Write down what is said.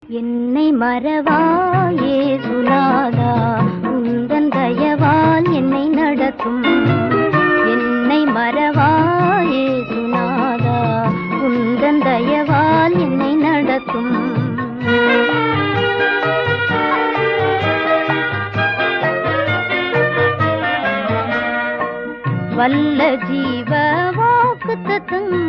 என்னை மறவாயே சுனாதா, உந்தன் தயவால் என்னை நடத்தும். என்னை மறவாயே சுனாதா, உந்தன் தயவால் என்னை நடத்தும். வல்ல ஜீவ வாக்குத்தத்தம்